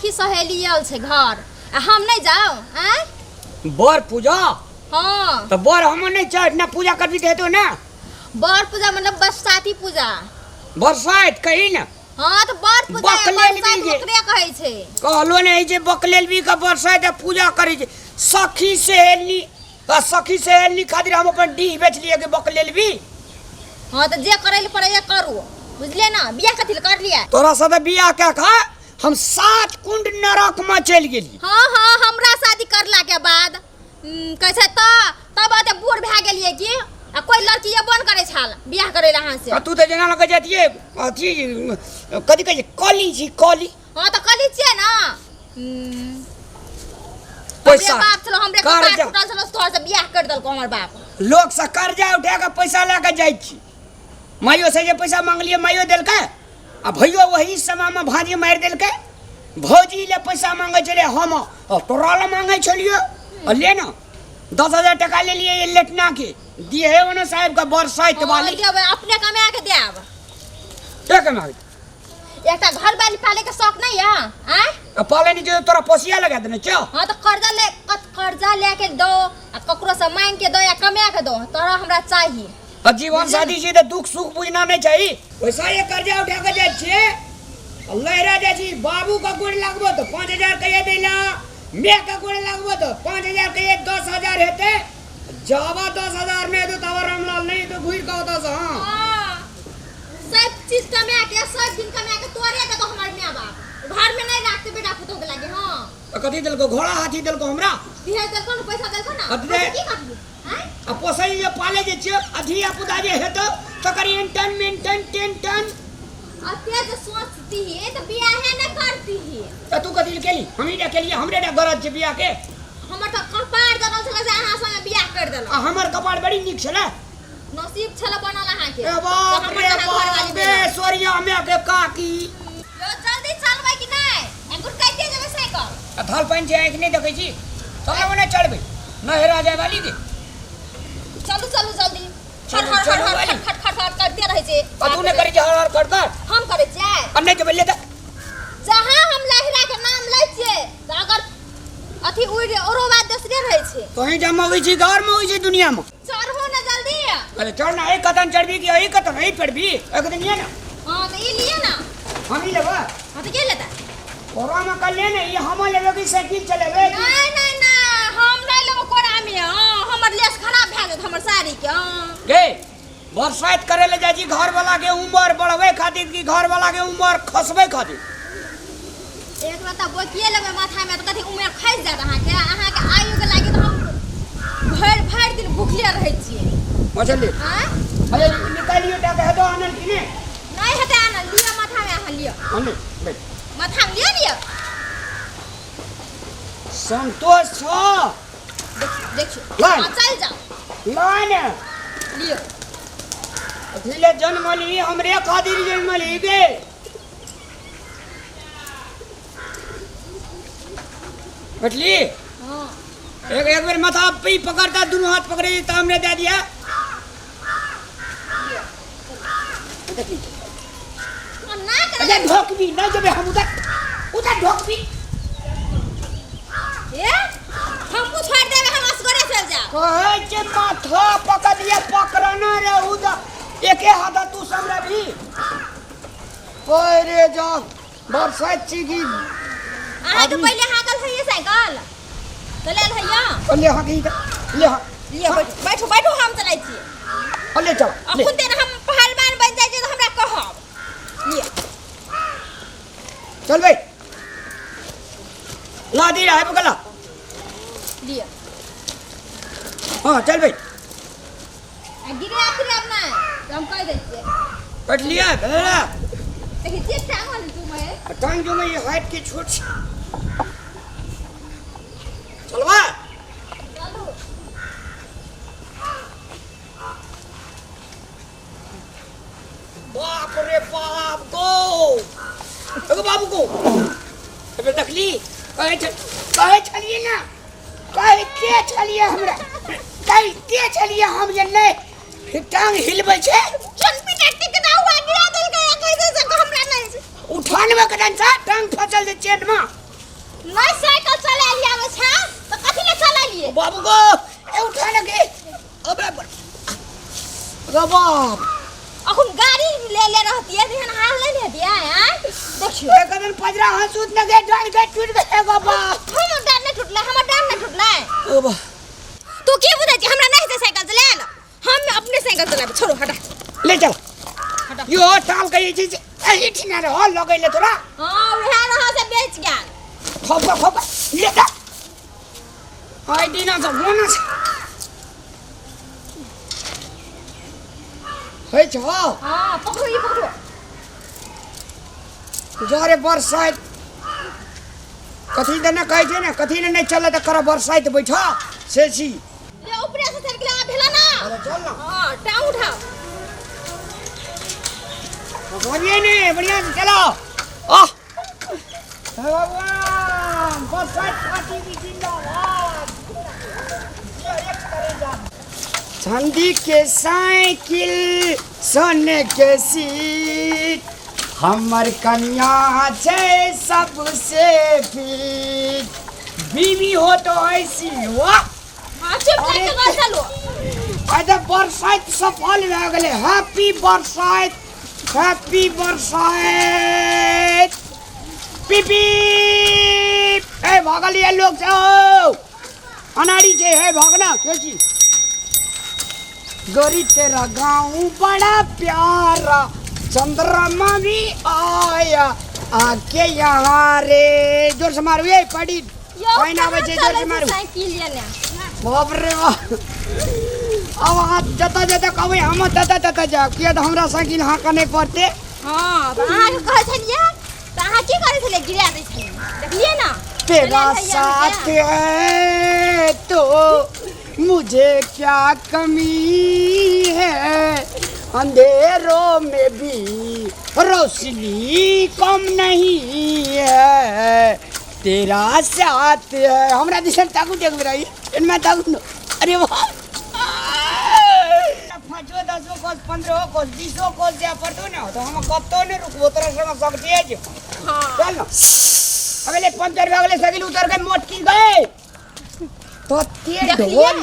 सखी सहेली आयल छे घर हम नहीं जाओ हैं बर पूजा हां तो बर हम नहीं चढ़ ना पूजा करबी देतो ना बर पूजा मतलब बरसाती पूजा बरसात कही ना हां तो बर पूजा बरसात ओकरे कहै छे कहलो नहीं जे बकलेल भी का बरसात पूजा करे छे सखी सहेली खातिर हम अपन डी बेच लिए के बकलेल भी हां तो जे करैल पड़े करू बुझले ना बियाह कथि कर लिया तोरा साथे बियाह क्या खा हम 7 कुंड नरक में चल गेली हां हां हमरा शादी करला के बाद कैसे तब आते बूढ़ भए गेलिए कि कोई लड़की ये बन करे छाल बियाह करे रहा से तू तो जना लगे जातिए अथी कथि कहे कली छी कली हां तो कली छिए ना पैसा बाप चलो हमरे कपार टूटल चलो तोर से बियाह कर दल को हमर बाप लोग से कर्जा उठा के पैसा लेके जाई छी माइयो से जे पैसा मांगलिए माइयो देल के आ भैयो वही समय में भाजी मार देल के भौजी ले पैसा मांगे चले हम तोरा ले मांगे छलिए ले ना 10,000 टका ले लिए लेटना के दिए है ओनो साहब का बरसात वाली अपने कमा के देब क्या कमा एकटा घर वाली पाले के शौक नहीं है हैं पाले नहीं जो तोरा पोसिया लगा देने चो हां तो कर्जा लेके दो आ ककरो से मांग के दो या कमा के दो तोरा हमरा चाहिए जीवन शादी से तो दुख सुख बुझना नहीं चाहिए वैसा ये कर्जा उठा के जाय छे लहरा जाय छी बाबू का गोड़ लागबो तो 5,000 कहिए देला मैं का गोड़ लागबो तो 5,000 कहिए 10,000 हेते जावा 10,000 में तो तवर रामलाल नहीं तो घुर का होता से हां सब चीज कमा के सब दिन कमा के तोरे के तो हमर मां बाप घर में नहीं रखते बेटा पुतो के लागे हां कथि दिल को घोड़ा हाथी दिल को हमरा दिहे दिल को पैसा दिल को ना की करबू हैं आ पोसई जे पाले जे छ अधिया पुदा जे हेतो तो करी टेंटन अते जो सोचती है तो बियाह है ना करती है तो तू कथि केली हमही ने केली हमरे ने गरज छ बियाह के हमर तो कपार दनल छले से अहाँ संगे बियाह कर देला हमर कपार बड़ी निक छले नसीब छले बनल अहाँ के ए बाप रे बाप बे सोरिया में के काकी यो जल्दी चलबै कि नहीं अंकुर कह दे जेबे साइकिल थाल पाइन छै आंख नहीं देखै छी चलो ओने चढ़बै न हेरा जाय वाली के चलू जल्दी खट करते रहे छे तू ने करी हर खट हम करे छै अन्ने के बेले त जहां हम लहरा के नाम लै छिए त अगर अथी उड़ औरो बात दूसरे रहे छे तो ही जम होई छी घर में होई छी दुनिया में चढ़ो ना जल्दी अरे चढ़ ना एक कदम चढ़बी कि एक कदम नहीं पड़बी एक दिन ये ना हां तो ये लिए ना हम ही लेबा हां तो के लेता कोरा में कर ले ना ये हम लेबे की साइकिल चलेबे नहीं हम नहीं लेबो कोरा में हमर लेस खराब भ गेल हमर साड़ी के बरसात करे ले जाई छी घर वाला के उम्र बढ़वे खातिर की घर वाला के उम्र खसबे खातिर एक बता बोकिए लेबे माथा में तो कथि उम्र खस जात अहाँ के आयु के लागे तो हम भर दिन भूखले रहै छियै मछली हां अरे निकालियो टाका है तो आनल कि नहीं हटे आनल लिया माथा में अहाँ लिया आनल ले माथा में लिया संतोष छ देखियो चल जाओ लाइन लियो अथिले जन्म ली हमरे खातिर जन्म ली गे बटली हां एक बार माथा पे पकड़ता दोनों हाथ पकड़े तो हमने दे दिया अरे ढोक भी ना जब हम उधर ढोक भी ए हम छोड़ देबे हम असगरे चल जा कहे जे माथा पकड़ दिया पकड़ना रे उधर एके हाथ तू समरा भी ओए जा बरसात छी की अहाँ तो पहले हाकल है ये साइकिल तो ले भैया ले हां की ले बैठो हम चलाई छी ले चल अब खुद दिन हम पहलवान बन जाय जे तो हमरा कहब ले चल भाई ला दी रहा है पकड़ा लिया हां चल भाई गिरे अपना तो हम कह दे छिए कट लिया गला देखिए टांग वाली तुम है टांग जो में ये हाइट की छोट चलवा चलो बाप रे बाप को एगो बाबू को अबे देखली कहे चलिए ना कहे के चलिए हमरा कहे के चलिए हम जन्ने फिर टांग हिलबै छे चल पिटक के दाऊ गिरा देल के कैसे से हमरा नहीं उठान में कदन सा टांग फसल दे चेट में नहीं साइकिल चला लिया में छा तो कथी ले चला लिए बाबू को ए उठा लगे अबे बाप अखुन गाड़ी ले रहती है ध्यान हाल नहीं दे दिया है देखियो एक दिन पजरा हंसूत लगे डाल के टूट गएगा बाप हम डाल नहीं टूटला हमर डाल नहीं टूटला ओ बा तू की बुझे छी हमरा नहीं से साइकिल चला ना हम अपने साइकिल चलाबे छोड़ो हटा ले चल यो टाल के ये चीज ए ठिना रे हो लगैले तोरा हां वह रहा से बेच गया खप ले जा आई दिना से बोनस है छ हां पकड़ो ये पकड़ो जोरे बरसाइत कथी देना कहै छै ने कथी ने नहीं चले त कर बरसाइत बैठा से छी ले ऊपर से साइकिल आ भेला ना अरे चल ना हां टांग उठाओ बढ़िया ने बढ़िया से चलो आह भगवान बरसाइत पार्टी की जिंदाबाद चांदी के साइकिल सोने के सीट हमर कन्या छै सबसे फिट बीवी हो तो ऐसी वाह हां चुप करके घर चलो अरे बरसाइत सफल भए गेलै हैप्पी बरसाइत पीपी ए भागलिए लोग जाओ अनाड़ी जे है भागना कैसी गरी तेरा गाँव बड़ा प्यारा चंद्रमा भी आया आके यहाँ रे जोर से मारो ये पड़ी कोई ना बचे जोर से मारो साइकिल लेने बाप रे बाप अब हाथ जता जता कहबे हम तता जा किया तो हमरा साइकिल हाँ कने पड़ते हां तो अहाँ के कहै छलिए तो अहाँ की करै छलिए गिरा दै छलिए देखलिए ना तेरा साथ है तो मुझे क्या कमी है अंधेरों में भी रोशनी कम नहीं है तेरा साथ है हमरा दिसन ताकू देख रही इनमें ताकू अरे वाह 5 10 कोस 15 कोस 20 कोस जा पड़तो ना तो हम कब तो नहीं रुकबो तोरा संग सब तेज हां चल ना अगले पंचर अगले साइकिल उतर के मोटकी गए तो तेज ढोल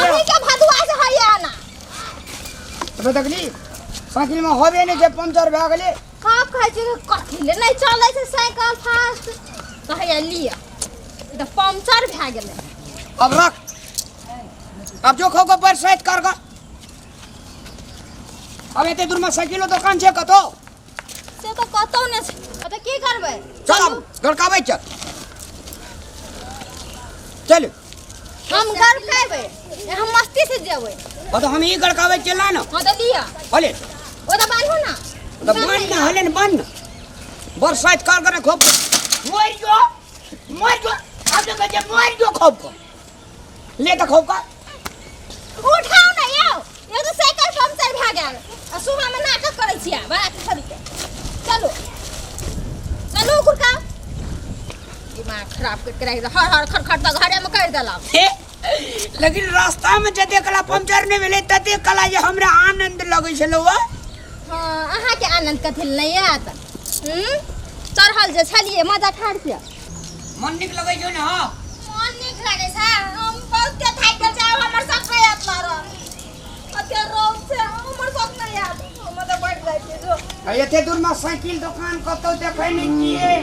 अभी के भदुआ से है ना अब देखली साइकिल में होबे नहीं जे पंचर भए गेले का कहै छै कथि ले नहीं चलै छै साइकिल फास्ट कहै लिया तो पंचर भए गेलै अब रख अब जो खो को बरसाइत कर ग अब एते दूर में साइकिलो दुकान छै कतो से तो कतौ ने छै त की करबै चल अब गड़काबै चल हम घर खाइबै हम मस्ती से जेबै ओ तो हम ई गड़काबै चला ना हां तो लिया हले ओ तो बांधो ना तो बंद ना हले बंद बरसाइत कर खूब मोर जो अब तो कहे मोर जो खूब ले तो खूब का उठाओ ना यो ये तो साइकिल पंचर भए गेल आ सुबह में नाटक करै छियै बड़ा खरीद चलो चलो गुरका दिमाग खराब करके रख हर खटखट तो घरे में कर देला लेकिन रास्ता में जते कला पंचर नहीं भेले तते कला जे हमरा आनंद लगै छलो हां अहाँ के आनंद कथि नहीं आत चढ़ल जे छलिए मजा ठाड़ से मन निक लगै छै ना मन निक लागे छै हम बहुत के थाक गेल छै हमर सब याद मारो अते रोग से हमर सब नहीं याद हम तो बैठ जाय छै जो एते दूर में साइकिल दुकान कतौ देखै नहीं छिए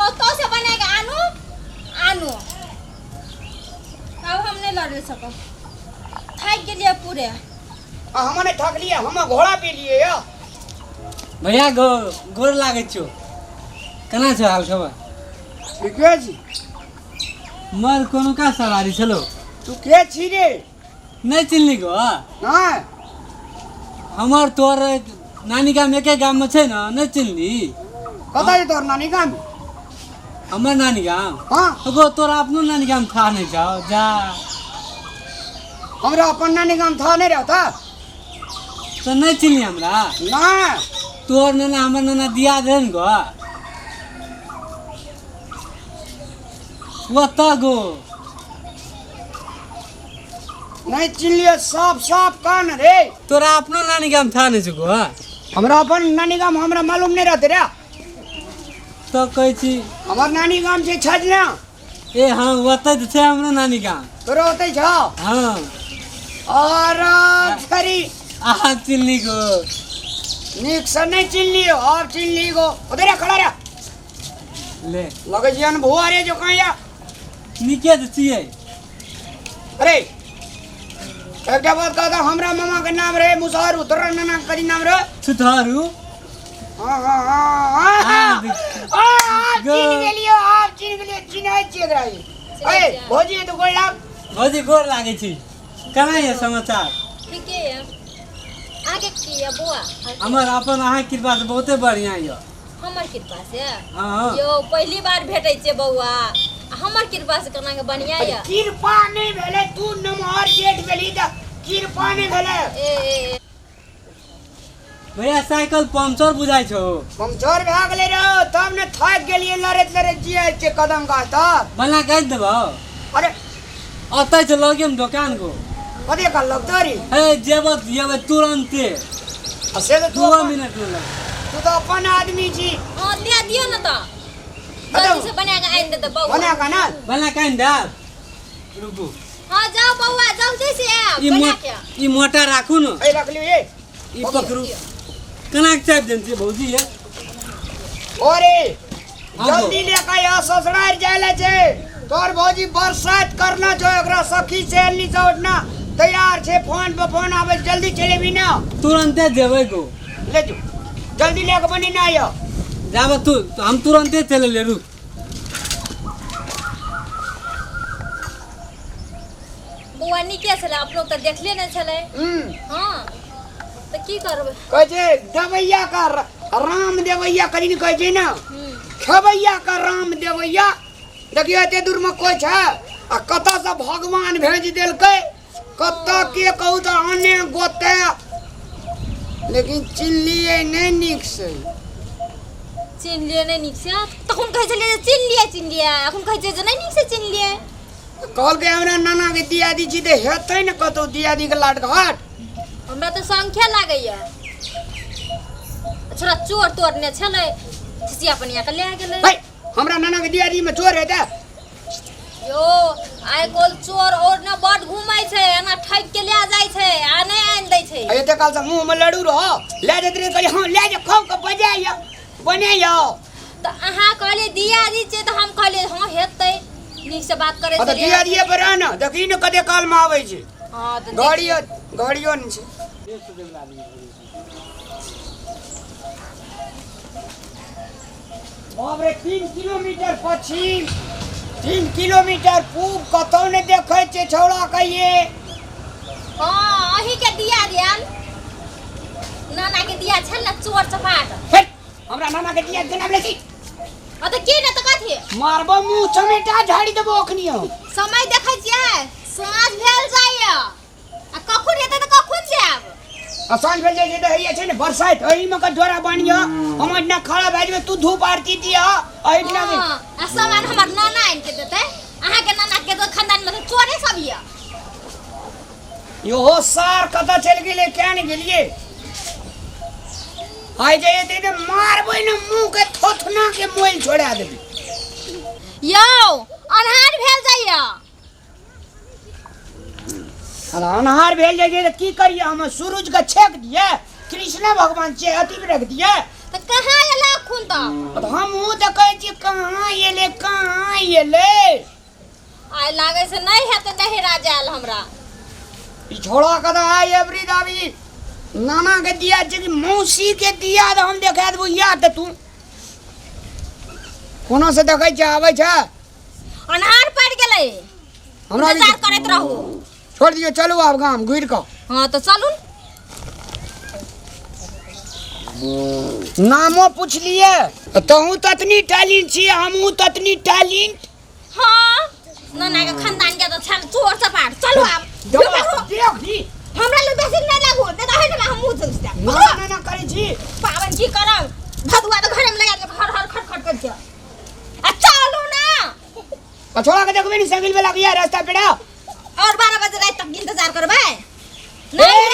कतो से बने के आनू अब हम नहीं लड़ सको थाक गेलिए पूरे हमने ठग लिया हम घोड़ा पे लिए या भैया गोर लागे छो केना छो हाल खबर ठीक है जी मर कोनो का सवारी चलो तू के छी रे नहीं चिन्हली गो हां हमर तोर नानी गाम एके गाम में छै ना नहीं चिन्हली कतै है तोर नानी गाम हमर नानी गाम हां गो तोरा अपनो नानी गाम था नहीं जाओ जा हमरा अपन नानी गाम था नहीं रहता तो नहीं चिन्हली हमरा ना तोर नाना हमर नाना दिया देन गो वो गो नहीं चिल्लिए साफ कान रे तोरा अपनो नानी गाम था नहीं गो हमरा अपन नानी गाम हमरा मालूम नहीं रहते रे तो कहै छी हमर नानी गाम छै छजना। ए हाँ ओतै तऽ छै हमरो नानी गाम। तोरो ओतै छ? हाँ और छरी आहा चिल्ली को नीक से नहीं चिल्ली और चिल्ली को उधर खड़ा रह ले लगे जन भुआ रे जो कहिया। निके तऽ छियै। अरे एकटा बात कहता हमरा मामा के नाम रे मुसारू तोरा नाना के नाम रे छुथारू। हां हां हां चिन गेलियो आप चिन गेलियो चिनाई छिए एकरा। ए भौजी तो गोड़ लाग। भौजी गोर लागै छी। केना ये समाचार? ठीके है। आगे की है बुआ? हमर अपन अहाँ कृपा से बहुते बढ़िया ये। हमर कृपा से? हाँ यो पहली बार भेटै छै बौआ। हमर कृपा से केना के बढ़िया ये? कृपा नहीं भेले तू नमहर जेठ भेली त कृपा नहीं भेले। ए भैया साइकिल पंचर बुझाइ छौ। पंचर भए गेले रे तब ने थक गेलिए लड़ैत लड़ैत जिए के कदम का त बना कहि देबो। अरे अतै से लगे में दुकान को कदे का लगतरी ए जेबे तुरंते से तो 2 मिनट में लग। तू तो अपन आदमी छी। हां ले दियो न त। जल्दी से बना के आइन दे त बौआ। बना का ना बना कहि दे। रुकू हां जाओ बौआ जल्दी से आ बना के। ई मोटा राखू न। ए रख लियो ये ई पकड़ू। केना के चाप देन छी भौजी ये? ओरे हाँ जल्दी लेके आ ससुराल जायला छे। तोर भौजी बरसात करना जो एकरा सखी से नीचे उठना तैयार छे। फोन पे फोन आवे जल्दी चले भी ना तुरंते जेबै को। ले जो जल्दी लेके बनी ना आयो जाबे तू तो हम तुरंते चले ले। रुक बुआ नीके छले आप लोग तो देखले न छले। हां तो की करबे? कहे छे देवैया का राम देवैया करी न कहे छे ना खबैया का राम देवैया। देखियो एते दूर में कोई छे आ कता से भगवान भेज देलकै कता के कहू त आने गोते लेकिन चिल्लिए नहीं निक से। चिन लिए नहीं निक से तखन कहे छले चिन लिए अखन कहे छे नहीं निक से चिन लिए। कहल के हमरा नाना के दियादी छी ते हेतै न कतौ दियादी के लाट घाट। हमरा तो संख्या लागैया छोरा चोर तोड़ने छले छिसिया पनिया के ले गेलै। भाई हमरा नाना के दियादी में चोर हेतै? यो आइ कोल चोर और न बड घुमै छै एना ठक के ले जाय छै आ नै आन दै छै। एते काल से मुंह में लडू रहो ले जेत रे कहि हां ले जे खूब के बजाइयो बनाइयो त अहाँ कहले दियादी छै त हम कहले हां हेतै नीक से बात करे त छै। दियादी पर न देखि न कते काल में आबै छै। हां त गाड़ियो न छै। बाप रे 3 किलोमीटर पश्चिम 3 किलोमीटर पूब कतौ ने देखै छै छौड़ा कहिए। हां अही के दिया दियाल नाना के दिया छल न चोर चपाट। हे हमरा नाना के दिया के नाम ले छी आ त की न त कथि मारबो मुंह चमेटा झाड़ी देबो अखनियो। समय देखै छियै साँझ भेल जाइए आ कखन हेतै त कखन जायब? आसान भेल जाय छै त हैया छै ने बरसात एही में का जोरा बनियो हम इतना खड़ा भै जेबे तू धूप आरती दिया एही ना में आ सामान हमर नाना आइन के देतै। अहाँ के नाना के तो खानदान में चोरे सब ये। यो सार कता चल गेले क्या नहीं गेलिए आइ जाए ते मारबै न मुंह के थोथना के मोइल छोड़ा देबी। यौ अन्हार भेल जाइए। अनहार भेल जाय त की करिए हम सूरज के छेक दिए कृष्ण भगवान छे अति में रख दिए त कहाँ एला खून त? हम हूं त कहै छी कहां एले आइ लागे से नहीं हेतै नहिरा जायल हमरा। ई छोड़ा कदा आइ एवरी दावी नाना के दिया जे मौसी के दिया त हम देखा देबो या त तू कोनो से देखै छ आबै छ अन्हार पड़ गेलै हमरा इंतजार करैत रहू। छोड़ दियो चलू आब गाम घुर के। हां तो चलू नामो पूछ लिए तहू ततनी टैलेंट छी हमहू ततनी टैलेंट। हां नाना के खानदान के तो छल चोर चपाट। चलू आब देख हमरा ल बेसी नहीं लागू त कहे न हम मुंह चुसता। ना करै छी पावन की करब भदुआ तो घर में लगा के हर हर खट खट कर छ। आ चलू ना छोड़ा के देखबे नहीं साइकिल पे लग गया रास्ता पेड़ा और 12 बजे रात तक इंतजार करबे नहीं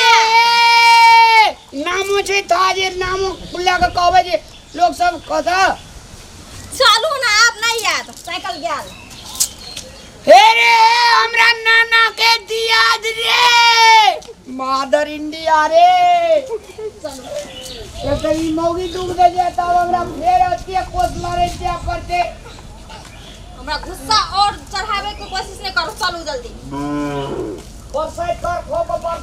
नामो छै ताजे नामो बुला के कहबे जे लोग सब कथा जात साइकिल गेल हे रे हमरा नाना के दियाद रे मदर इंडिया रे चलो तो ई मौगी डूब दे जाता हमरा फेर अतिया कोस मारे जा पड़ते हमरा गुस्सा और चढ़ावे के कोशिश नहीं करो चलो जल्दी बरसात कर खो बरसात